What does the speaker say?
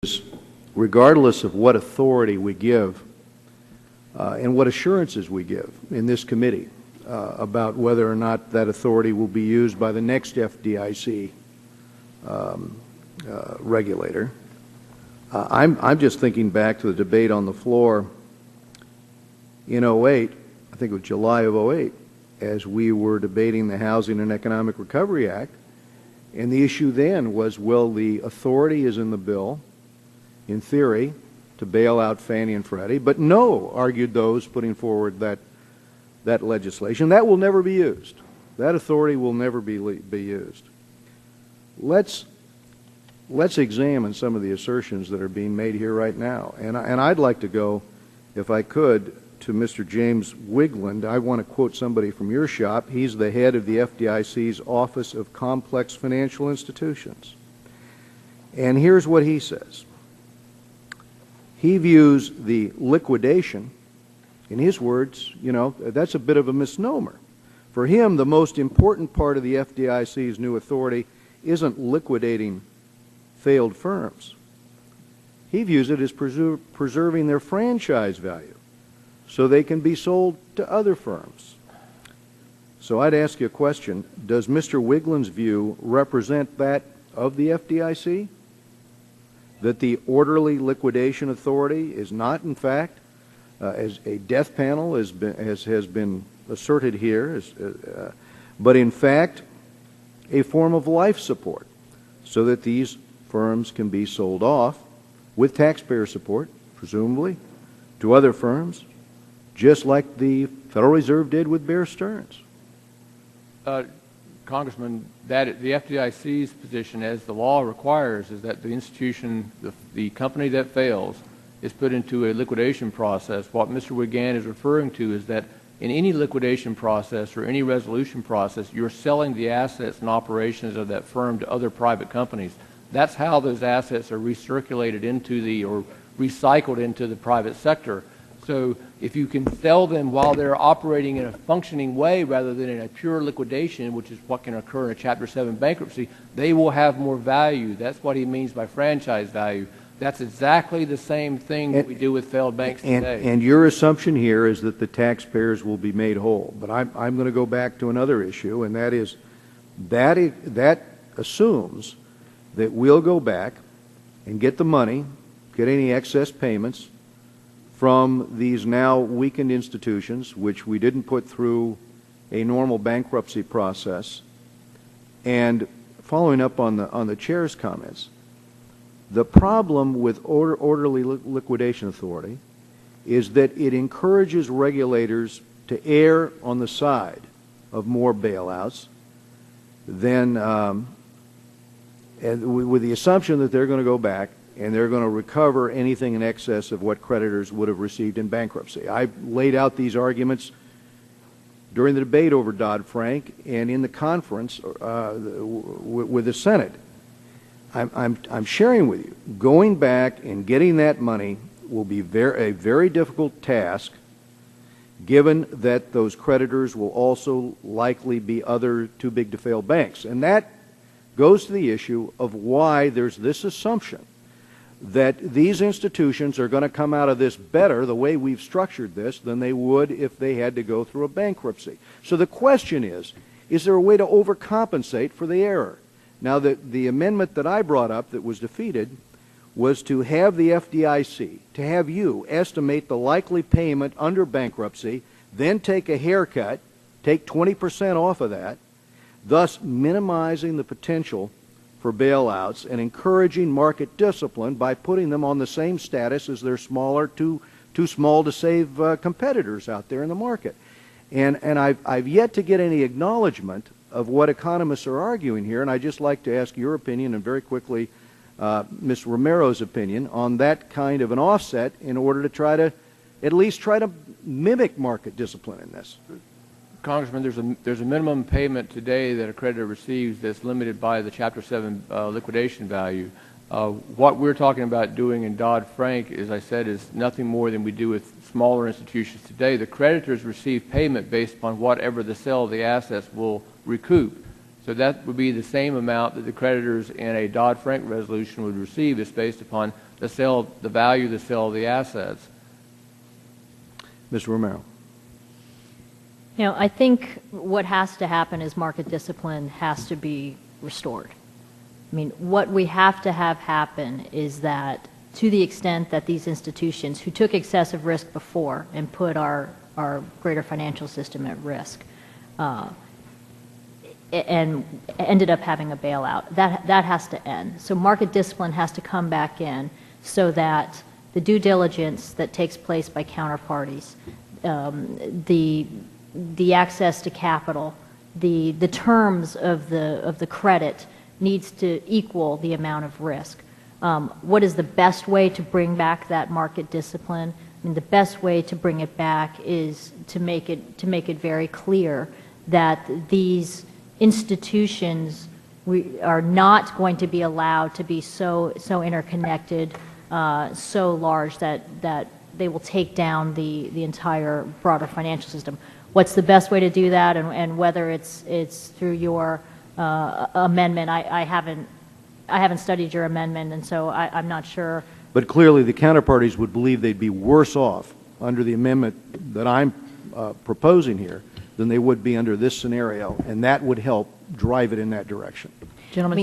is, regardless of what authority we give and what assurances we give in this committee about whether or not that authority will be used by the next FDIC regulator, I'm just thinking back to the debate on the floor in '08, I think it was July of '08, as we were debating the Housing and Economic Recovery Act, and the issue then was, well, the authority is in the bill, in theory, to bail out Fannie and Freddie, but no, argued those putting forward that legislation. That will never be used. That authority will never be used. Let's examine some of the assertions that are being made here right now. And I'd like to go, if I could, to Mr. James Wigland. I want to quote somebody from your shop. He's the head of the FDIC's Office of Complex Financial Institutions. And here's what he says. He views the liquidation, in his words, you know, that's a bit of a misnomer. For him, the most important part of the FDIC's new authority isn't liquidating failed firms. He views it as preserving their franchise value so they can be sold to other firms. So I'd ask you a question. Does Mr. Wigland's view represent that of the FDIC? That the orderly liquidation authority is not, in fact, as a death panel has been asserted here, but in fact a form of life support so that these firms can be sold off with taxpayer support, presumably, to other firms, just like the Federal Reserve did with Bear Stearns. Congressman, that the FDIC's position, as the law requires, is that the institution, the company that fails, is put into a liquidation process. What Mr. Wigan is referring to is that in any liquidation process or any resolution process, you're selling the assets and operations of that firm to other private companies. That's how those assets are recirculated into the, or recycled into the private sector. So if you can sell them while they're operating in a functioning way rather than in a pure liquidation, which is what can occur in a Chapter 7 bankruptcy, they will have more value. That's what he means by franchise value. That's exactly the same thing that we do with failed banks today. And your assumption here is that the taxpayers will be made whole. But I'm going to go back to another issue, and that is that assumes that we'll go back and get the money, get any excess payments from these now weakened institutions, which we didn't put through a normal bankruptcy process. And following up on the chair's comments, the problem with orderly liquidation authority is that it encourages regulators to err on the side of more bailouts than, and with the assumption that they're going to go back and they're going to recover anything in excess of what creditors would have received in bankruptcy. I laid out these arguments during the debate over Dodd-Frank and in the conference with the Senate. I'm sharing with you, going back and getting that money will be a very difficult task, given that those creditors will also likely be other too-big-to-fail banks. And that goes to the issue of why there's this assumption that these institutions are going to come out of this better, the way we've structured this, than they would if they had to go through a bankruptcy. So the question is there a way to overcompensate for the error? Now, the amendment that I brought up that was defeated was to have the FDIC, to have you estimate the likely payment under bankruptcy, then take a haircut, take 20% off of that, thus minimizing the potential for bailouts and encouraging market discipline by putting them on the same status as their smaller, too small to save competitors out there in the market. And I've yet to get any acknowledgement of what economists are arguing here, and I'd just like to ask your opinion and very quickly Ms. Romero's opinion on that kind of an offset in order to try to at least try to mimic market discipline in this. Congressman, there's a minimum payment today that a creditor receives that's limited by the Chapter 7 liquidation value. What we're talking about doing in Dodd-Frank, as I said, is nothing more than we do with smaller institutions today. The creditors receive payment based upon whatever the sale of the assets will recoup. So that would be the same amount that the creditors in a Dodd-Frank resolution would receive. It's based upon the value of the sale of the assets. Mr. Romero. You know, I think what has to happen is market discipline has to be restored. I mean, what we have to have happen is that to the extent that these institutions who took excessive risk before and put our greater financial system at risk and ended up having a bailout, that has to end. So market discipline has to come back in so that the due diligence that takes place by counterparties, the access to capital, the terms of the credit needs to equal the amount of risk. What is the best way to bring back that market discipline? I mean, the best way to bring it back is to make it very clear that these institutions are not going to be allowed to be so interconnected, so large that they will take down the entire broader financial system. What's the best way to do that, and whether it's through your amendment? I haven't studied your amendment, and so I'm not sure. But clearly the counterparties would believe they'd be worse off under the amendment that I'm proposing here than they would be under this scenario, and that would help drive it in that direction. Gentlemen.